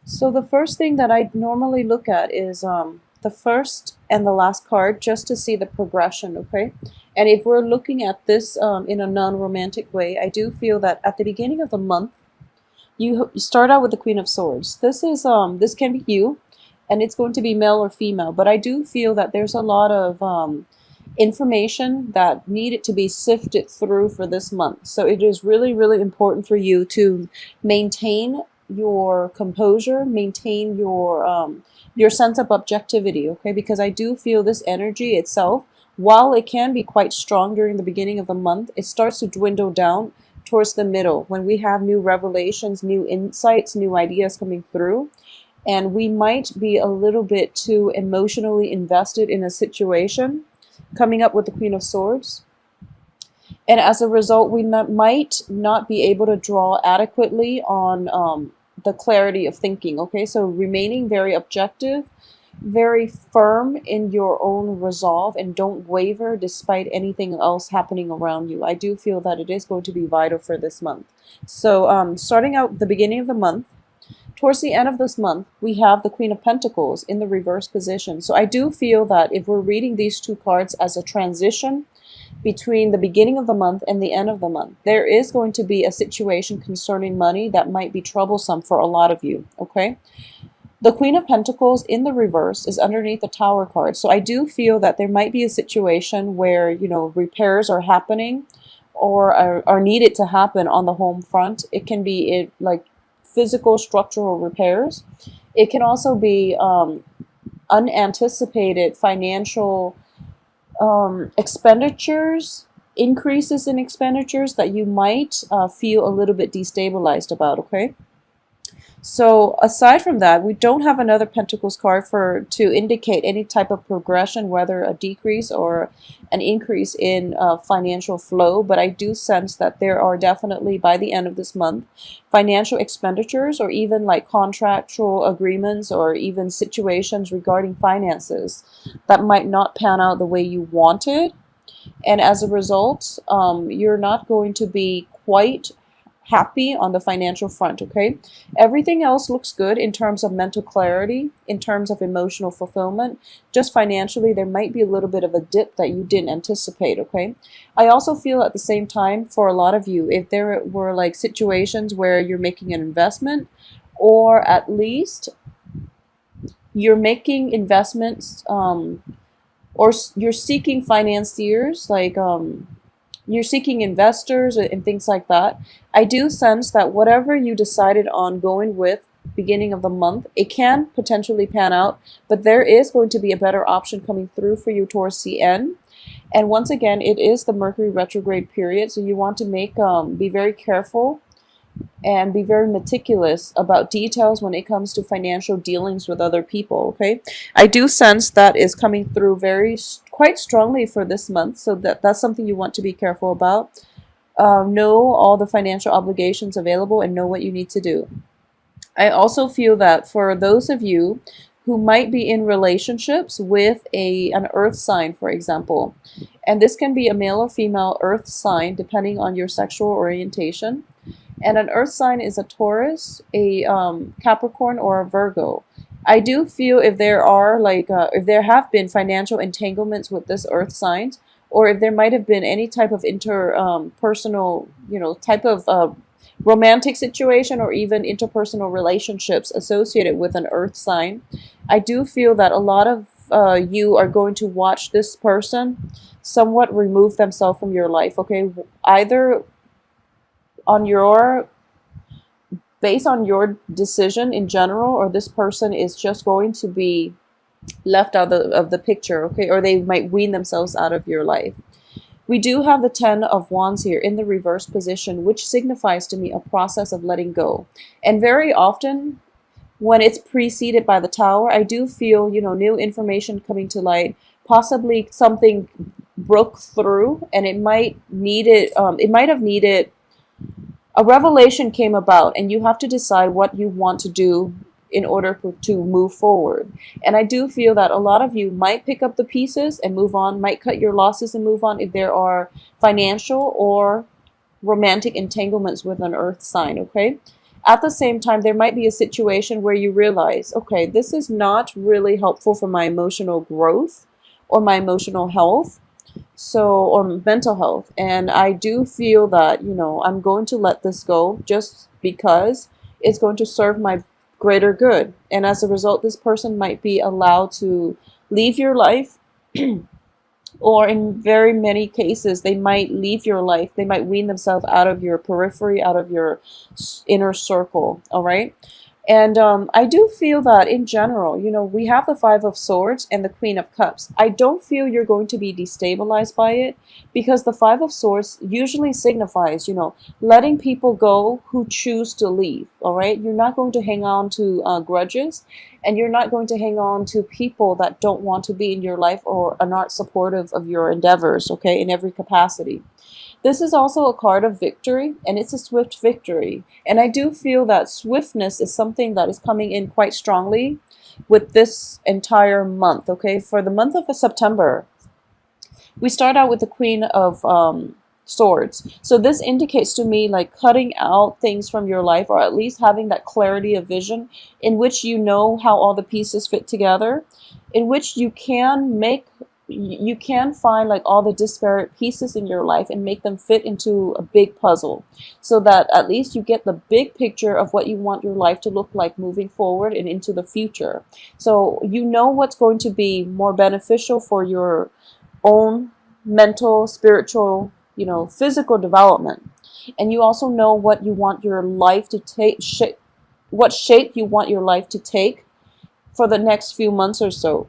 So the first thing that I normally look at is the first and the last card just to see the progression, okay? And if we're looking at this in a non-romantic way, I do feel that at the beginning of the month, you start out with the Queen of Swords. This can be you, and it's going to be male or female, but I do feel that there's a lot of information that needed to be sifted through for this month. So it is really, really important for you to maintain your composure, maintain your sense of objectivity, okay? Because I do feel this energy itself, while it can be quite strong during the beginning of the month, it starts to dwindle down towards the middle when we have new revelations, new insights, new ideas coming through. And we might be a little bit too emotionally invested in a situation, coming up with the Queen of Swords. And as a result, we might not be able to draw adequately on the clarity of thinking. Okay, so remaining very objective, very firm in your own resolve, and don't waver despite anything else happening around you. I do feel that it is going to be vital for this month. So, starting out the beginning of the month, towards the end of this month, we have the Queen of Pentacles in the reverse position. So I do feel that if we're reading these two cards as a transition between the beginning of the month and the end of the month, there is going to be a situation concerning money that might be troublesome for a lot of you, okay? The Queen of Pentacles in the reverse is underneath the Tower card. So I do feel that there might be a situation where, repairs are happening or are needed to happen on the home front. It can be like physical structural repairs. It can also be unanticipated financial expenditures, increases in expenditures that you might feel a little bit destabilized about, okay? So aside from that, we don't have another Pentacles card to indicate any type of progression, whether a decrease or an increase in financial flow. But I do sense that there are definitely, by the end of this month, financial expenditures or even like contractual agreements or even situations regarding finances that might not pan out the way you wanted. And as a result, you're not going to be quite happy on the financial front, okay? Everything else looks good in terms of mental clarity, in terms of emotional fulfillment. Just financially, there might be a little bit of a dip that you didn't anticipate, okay? I also feel at the same time, for a lot of you, if there were like situations where you're making an investment, or at least you're making investments, or you're seeking financiers, like you're seeking investors and things like that. I do sense that whatever you decided on going with beginning of the month, it can potentially pan out, but there is going to be a better option coming through for you towards the end. And once again, it is the Mercury retrograde period, so you want to be very careful and be very meticulous about details when it comes to financial dealings with other people, okay? I do sense that is coming through quite strongly for this month, so that's something you want to be careful about. Know all the financial obligations available and know what you need to do. I also feel that for those of you who might be in relationships with an earth sign, for example, and this can be a male or female earth sign depending on your sexual orientation. And an earth sign is a Taurus, a Capricorn, or a Virgo. I do feel if there are if there have been financial entanglements with this earth signs, or if there might have been any type of interpersonal, type of romantic situation or even interpersonal relationships associated with an earth sign, I do feel that a lot of you are going to watch this person somewhat remove themselves from your life, okay? Either on your based on your decision in general, or this person is just going to be left out of the picture, okay? Or they might wean themselves out of your life. We do have the Ten of Wands here in the reverse position, which signifies to me a process of letting go. And very often, when it's preceded by the Tower, I do feel, new information coming to light, possibly something broke through, and it might have needed a revelation came about, and you have to decide what you want to do in order to move forward. And I do feel that a lot of you might pick up the pieces and move on, might cut your losses and move on if there are financial or romantic entanglements with an earth sign, okay? At the same time, there might be a situation where you realize, okay, this is not really helpful for my emotional growth or my emotional health, so, or mental health. And I do feel that, I'm going to let this go just because it's going to serve my greater good. And as a result, this person might be allowed to leave your life, or in very many cases, they might leave your life. They might wean themselves out of your periphery, out of your inner circle. All right. And I do feel that in general, we have the Five of Swords and the Queen of Cups. I don't feel you're going to be destabilized by it, because the Five of Swords usually signifies, letting people go who choose to leave. All right. You're not going to hang on to grudges, and you're not going to hang on to people that don't want to be in your life or are not supportive of your endeavors. Okay. In every capacity. This is also a card of victory, and it's a swift victory. And I do feel that swiftness is something that is coming in quite strongly with this entire month, okay? For the month of September, we start out with the Queen of Swords. So this indicates to me like cutting out things from your life, or at least having that clarity of vision in which you know how all the pieces fit together, in which you can find like all the disparate pieces in your life and make them fit into a big puzzle, so that at least you get the big picture of what you want your life to look like moving forward and into the future. So you know what's going to be more beneficial for your own mental, spiritual, physical development. And you also know what you want your life to take, what shape you want your life to take for the next few months or so.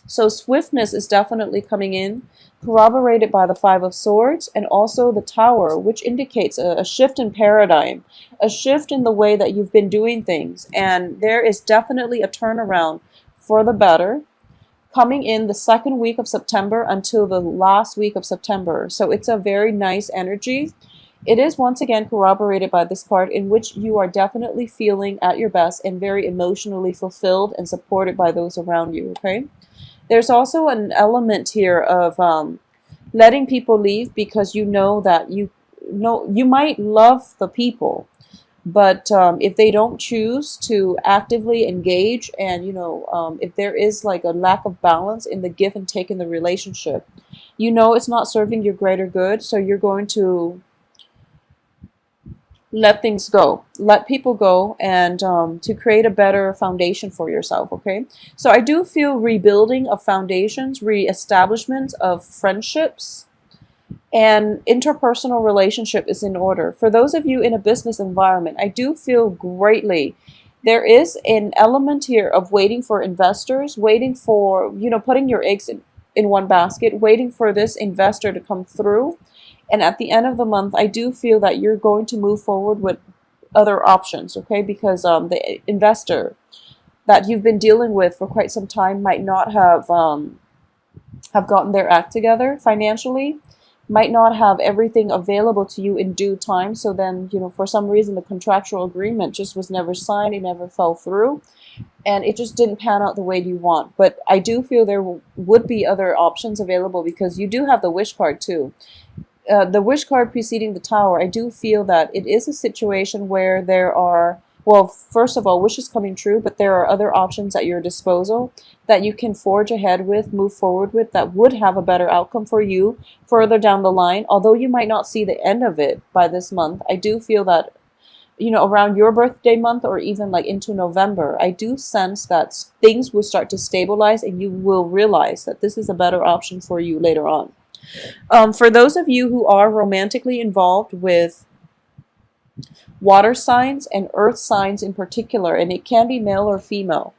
So swiftness is definitely coming in, corroborated by the Five of Swords and also the Tower, which indicates a shift in paradigm, a shift in the way that you've been doing things. And there is definitely a turnaround for the better coming in the second week of September until the last week of September. So it's a very nice energy. It is once again corroborated by this card, in which you are definitely feeling at your best and very emotionally fulfilled and supported by those around you, okay? There's also an element here of letting people leave, because you know that you might love the people, but if they don't choose to actively engage, and if there is like a lack of balance in the give and take in the relationship, it's not serving your greater good. So you're going to let things go, let people go, and to create a better foundation for yourself, okay? So I do feel rebuilding of foundations, reestablishment of friendships, and interpersonal relationship is in order. For those of you in a business environment, I do feel greatly there is an element here of waiting for investors, waiting for, putting your eggs in one basket, waiting for this investor to come through. And at the end of the month, I do feel that you're going to move forward with other options, okay? Because the investor that you've been dealing with for quite some time might not have gotten their act together financially, might not have everything available to you in due time. So then, for some reason, the contractual agreement just was never signed, it never fell through, and it just didn't pan out the way you want. But I do feel there would be other options available, because you do have the Wish card too. The Wish card preceding the Tower, I do feel that it is a situation where there are, well, first of all, wishes coming true, but there are other options at your disposal that you can forge ahead with, move forward with, that would have a better outcome for you further down the line. Although you might not see the end of it by this month, I do feel that, around your birthday month, or even like into November, I do sense that things will start to stabilize, and you will realize that this is a better option for you later on. For those of you who are romantically involved with water signs and earth signs in particular, and it can be male or female,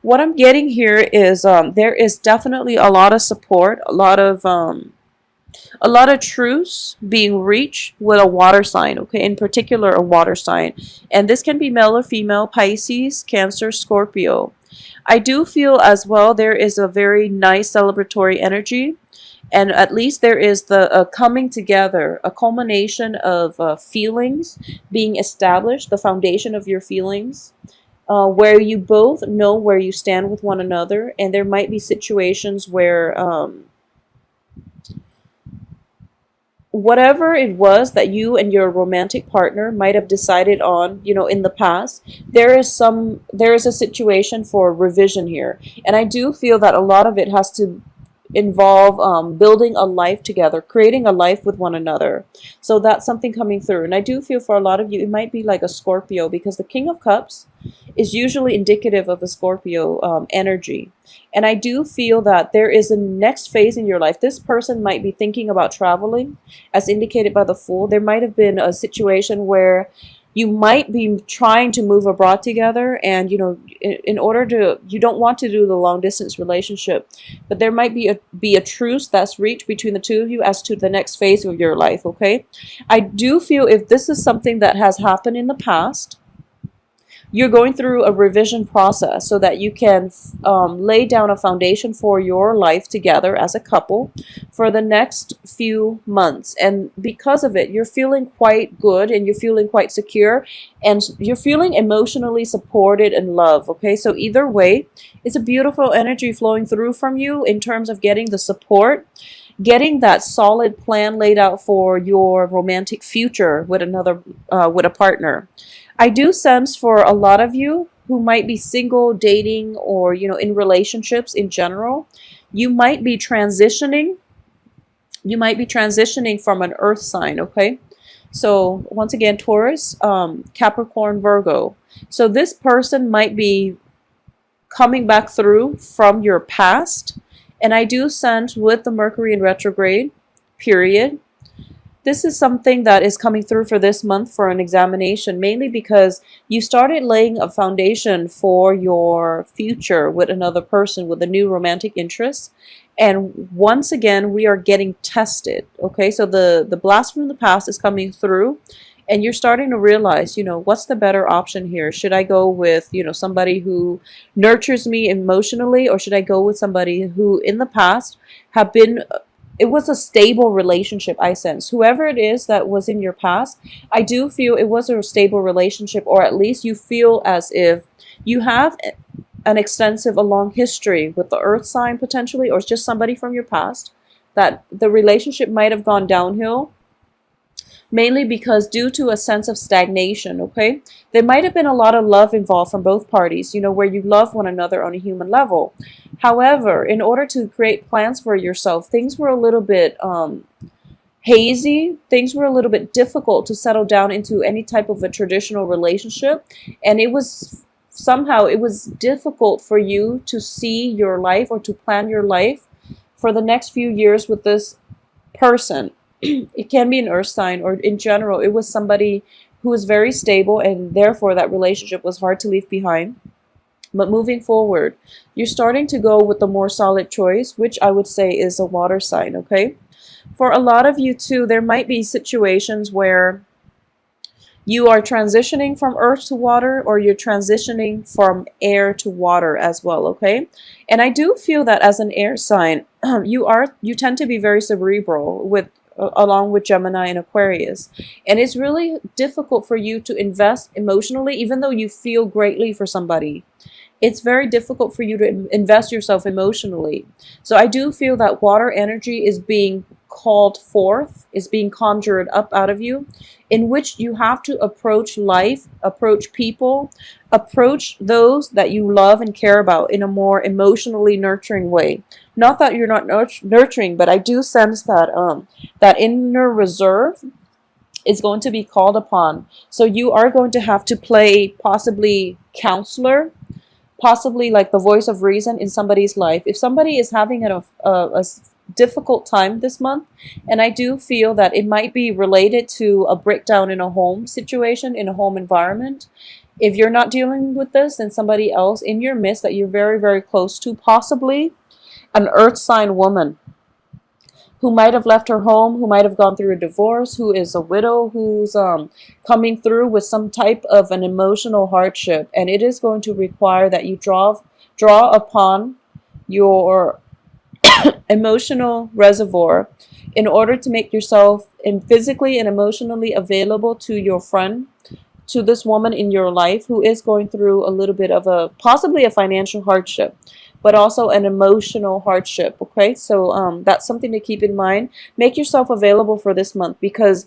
what I'm getting here is there is definitely a lot of support, a lot of truths being reached with a water sign, okay? In particular, a water sign. And this can be male or female, Pisces, Cancer, Scorpio. I do feel as well there is a very nice celebratory energy. And at least there is the coming together, a culmination of feelings being established, the foundation of your feelings, where you both know where you stand with one another. And there might be situations where whatever it was that you and your romantic partner might have decided on, in the past, there is a situation for revision here. And I do feel that a lot of it has to involve building a life together, creating a life with one another. So that's something coming through. And I do feel for a lot of you, it might be like a Scorpio, because the King of Cups is usually indicative of a Scorpio energy. And I do feel that there is a next phase in your life. This person might be thinking about traveling, as indicated by the Fool. There might have been a situation where you might be trying to move abroad together, and in order to, you don't want to do the long distance relationship, but there might be a truce that's reached between the two of you as to the next phase of your life. Okay, I do feel if this is something that has happened in the past, you're going through a revision process so that you can lay down a foundation for your life together as a couple for the next few months. And because of it, you're feeling quite good, and you're feeling quite secure, and you're feeling emotionally supported and loved. Okay, so either way, it's a beautiful energy flowing through from you in terms of getting the support, getting that solid plan laid out for your romantic future with with a partner. I do sense for a lot of you who might be single, dating, or in relationships in general, you might be transitioning. You might be transitioning from an earth sign. Okay, so once again, Taurus, Capricorn, Virgo. So this person might be coming back through from your past. And I do sense with the Mercury in retrograde period, this is something that is coming through for this month for an examination, mainly because you started laying a foundation for your future with another person, with a new romantic interest. And once again, we are getting tested. Okay, so the blast from the past is coming through, and you're starting to realize, what's the better option here? Should I go with, somebody who nurtures me emotionally, or should I go with somebody who in the past have been, it was a stable relationship, I sense. Whoever it is that was in your past, I do feel it was a stable relationship, or at least you feel as if you have an extensive, a long history with the earth sign potentially, or just somebody from your past, that the relationship might have gone downhill, mainly because due to a sense of stagnation. Okay, there might have been a lot of love involved from both parties, where you love one another on a human level. However, in order to create plans for yourself, things were a little bit hazy. Things were a little bit difficult to settle down into any type of a traditional relationship, and it was difficult for you to see your life or to plan your life for the next few years with this person. It can be an earth sign, or in general, it was somebody who was very stable, and therefore that relationship was hard to leave behind. But moving forward, you're starting to go with the more solid choice, which I would say is a water sign. Okay, for a lot of you too, there might be situations where you are transitioning from earth to water, or you're transitioning from air to water as well. Okay, and I do feel that as an air sign, you tend to be very cerebral with along with Gemini and Aquarius, and it's really difficult for you to invest emotionally, even though you feel greatly for somebody. It's very difficult for you to invest yourself emotionally. So I do feel that water energy is being called forth, is being conjured up out of you, in which you have to approach life, approach people, approach those that you love and care about in a more emotionally nurturing way. Not that you're not nurturing, but I do sense that that inner reserve is going to be called upon. So you are going to have to play possibly counselor, possibly like the voice of reason in somebody's life. If somebody is having a difficult time this month, and I do feel that it might be related to a breakdown in a home situation, in a home environment. If you're not dealing with this, then somebody else in your midst that you're very, very close to, possibly an earth sign woman who might have left her home, who might have gone through a divorce, who is a widow, who's coming through with some type of an emotional hardship. And it is going to require that you draw upon your emotional reservoir in order to make yourself physically and emotionally available to your friend, to this woman in your life who is going through a little bit of a possibly a financial hardship, but also an emotional hardship. Okay, so that's something to keep in mind. Make yourself available for this month because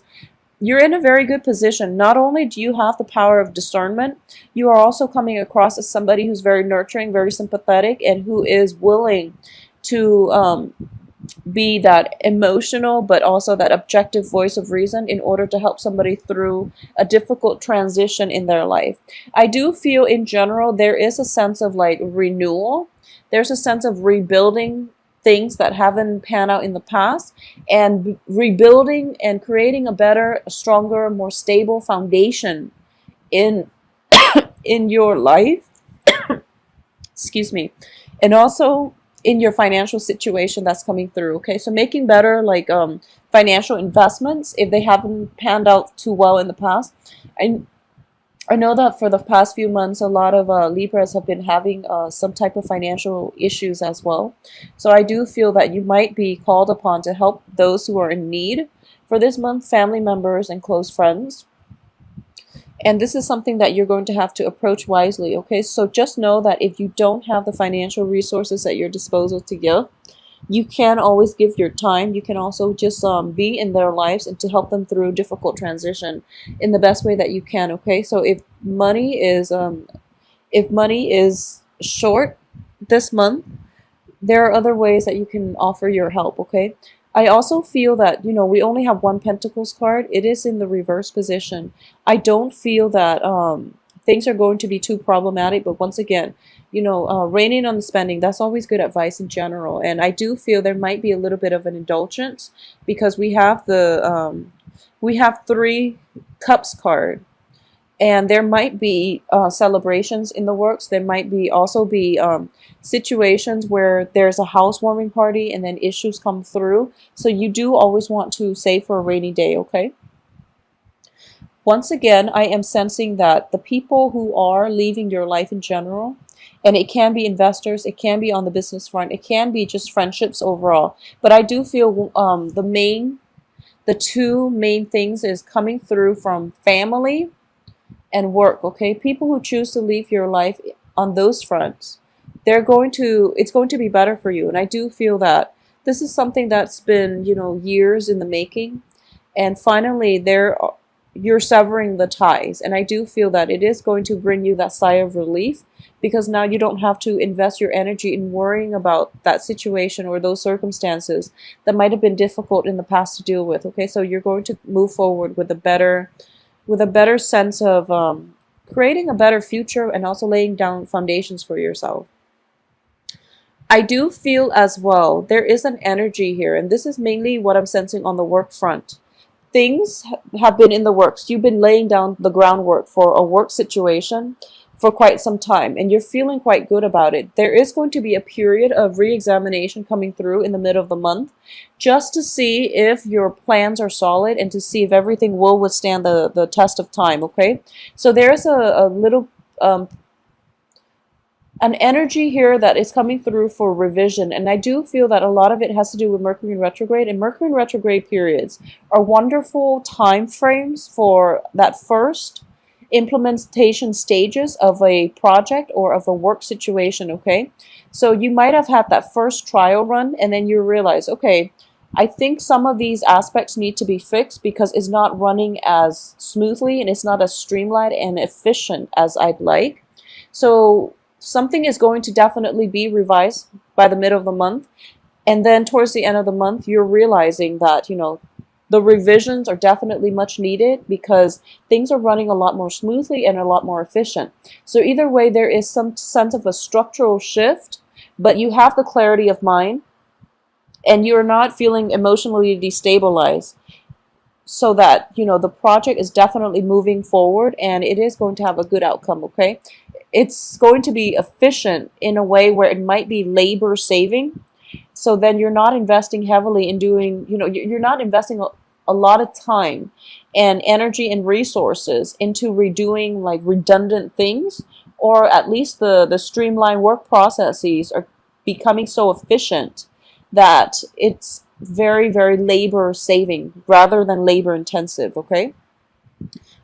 you're in a very good position. Not only do you have the power of discernment, you are also coming across as somebody who's very nurturing, very sympathetic, and who is willing to be that emotional but also that objective voice of reason in order to help somebody through a difficult transition in their life. I do feel in general there is a sense of like renewal. There's a sense of rebuilding things that haven't panned out in the past and rebuilding and creating a better, a stronger, more stable foundation in your life. Excuse me. And also in your financial situation that's coming through. Okay, so making better like financial investments if they haven't panned out too well in the past. I know that for the past few months, a lot of Libras have been having some type of financial issues as well. So I do feel that you might be called upon to help those who are in need for this month, family members and close friends. And this is something that you're going to have to approach wisely, okay? So just know that if you don't have the financial resources at your disposal to give, you can always give your time. You can also just be in their lives and to help them through difficult transition in the best way that you can, okay? So if money is short this month, there are other ways that you can offer your help, okay? I also feel that, we only have one Pentacles card. It is in the reverse position. I don't feel that things are going to be too problematic, but once again, reining on the spending, that's always good advice in general. And I do feel there might be a little bit of an indulgence because we have we have 3 Cups card. And there might be celebrations in the works. There might be also be situations where there's a housewarming party and then issues come through. So you do always want to save for a rainy day, okay? Once again, I am sensing that the people who are leaving your life in general, and it can be investors, it can be on the business front, it can be just friendships overall. But I do feel the 2 main things is coming through from family and work, okay? People who choose to leave your life on those fronts, it's going to be better for you. And I do feel that this is something that's been, years in the making. And finally, you're severing the ties. And I do feel that it is going to bring you that sigh of relief because now you don't have to invest your energy in worrying about that situation or those circumstances that might have been difficult in the past to deal with, okay? So you're going to move forward with a better sense of creating a better future and also laying down foundations for yourself. I do feel as well there is an energy here, and this is mainly what I'm sensing on the work front. Things have been in the works. You've been laying down the groundwork for a work situation for quite some time, and you're feeling quite good about it. There is going to be a period of re-examination coming through in the middle of the month just to see if your plans are solid and to see if everything will withstand the test of time, okay? So there's a little an energy here that is coming through for revision, and I do feel that a lot of it has to do with Mercury in retrograde, and Mercury in retrograde periods are wonderful time frames for that first implementation stages of a project or of a work situation, okay? So you might have had that first trial run and then you realize, okay, I think some of these aspects need to be fixed because it's not running as smoothly and it's not as streamlined and efficient as I'd like. So something is going to definitely be revised by the middle of the month. And then towards the end of the month, you're realizing that, the revisions are definitely much needed because things are running a lot more smoothly and a lot more efficient. So either way, there is some sense of a structural shift, but you have the clarity of mind and you're not feeling emotionally destabilized so that, the project is definitely moving forward and it is going to have a good outcome, okay? It's going to be efficient in a way where it might be labor saving. So then you're not investing heavily in doing, you're not investing a lot of time and energy and resources into redoing like redundant things, or at least the streamlined work processes are becoming so efficient that it's very, very labor saving rather than labor intensive, okay?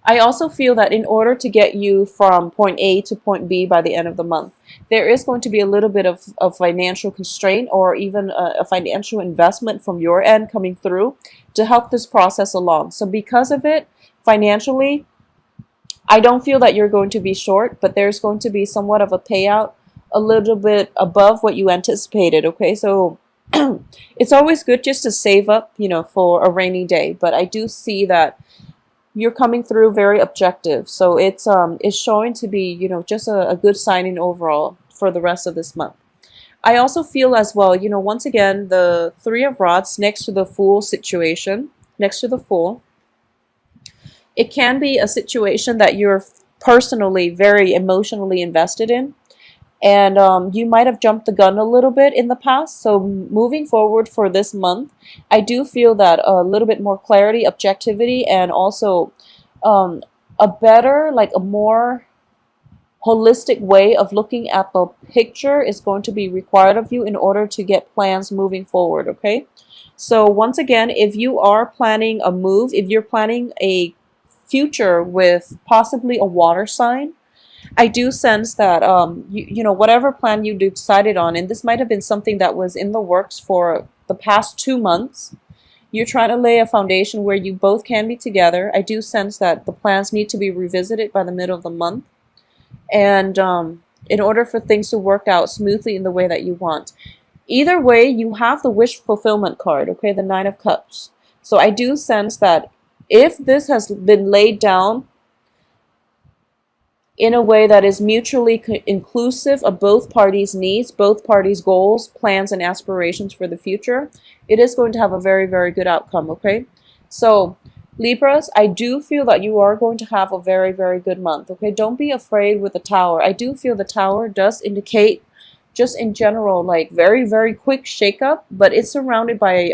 I also feel that in order to get you from point A to point B by the end of the month, there is going to be a little bit of financial constraint or even a financial investment from your end coming through to help this process along. So because of it, financially, I don't feel that you're going to be short, but there's going to be somewhat of a payout a little bit above what you anticipated, okay? So it's always good just to save up, for a rainy day, but I do see that you're coming through very objective. So it's showing to be, just a good signing overall for the rest of this month. I also feel as well, once again, the Three of Rods next to the Fool situation, next to the Fool, it can be a situation that you're personally very emotionally invested in. And you might have jumped the gun a little bit in the past. So moving forward for this month, I do feel that a little bit more clarity, objectivity, and also um, a better, like a more holistic way of looking at the picture is going to be required of you in order to get plans moving forward, okay? So once again, if you are planning a move, if you're planning a future with possibly a water sign, I do sense that whatever plan you decided on, and this might have been something that was in the works for the past 2 months, you're trying to lay a foundation where you both can be together. I do sense that the plans need to be revisited by the middle of the month, and in order for things to work out smoothly in the way that you want. Either way, you have the wish fulfillment card, okay, the Nine of Cups. So I do sense that if this has been laid down in a way that is mutually inclusive of both parties' needs, both parties' goals, plans, and aspirations for the future, it is going to have a very, very good outcome, okay? So, Libras, I do feel that you are going to have a very, very good month, okay? Don't be afraid with the Tower. I do feel the Tower does indicate, just in general, like very, very quick shakeup, but it's surrounded by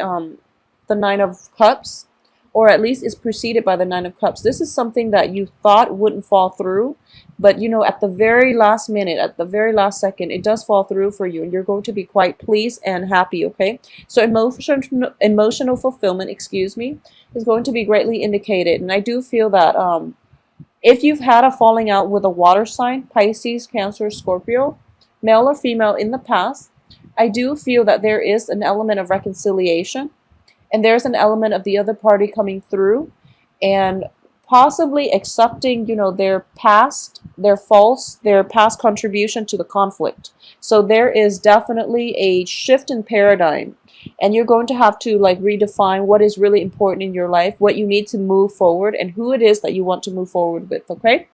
the Nine of Cups, or at least is preceded by the Nine of Cups. This is something that you thought wouldn't fall through, but at the very last minute, at the very last second, it does fall through for you, and you're going to be quite pleased and happy, okay? So emotional fulfillment, excuse me, is going to be greatly indicated. And I do feel that if you've had a falling out with a water sign, Pisces, Cancer, Scorpio, male or female in the past, I do feel that there is an element of reconciliation, and there's an element of the other party coming through and possibly accepting, their past, their faults, their past contribution to the conflict. So there is definitely a shift in paradigm, and you're going to have to like redefine what is really important in your life, what you need to move forward, and who it is that you want to move forward with, okay?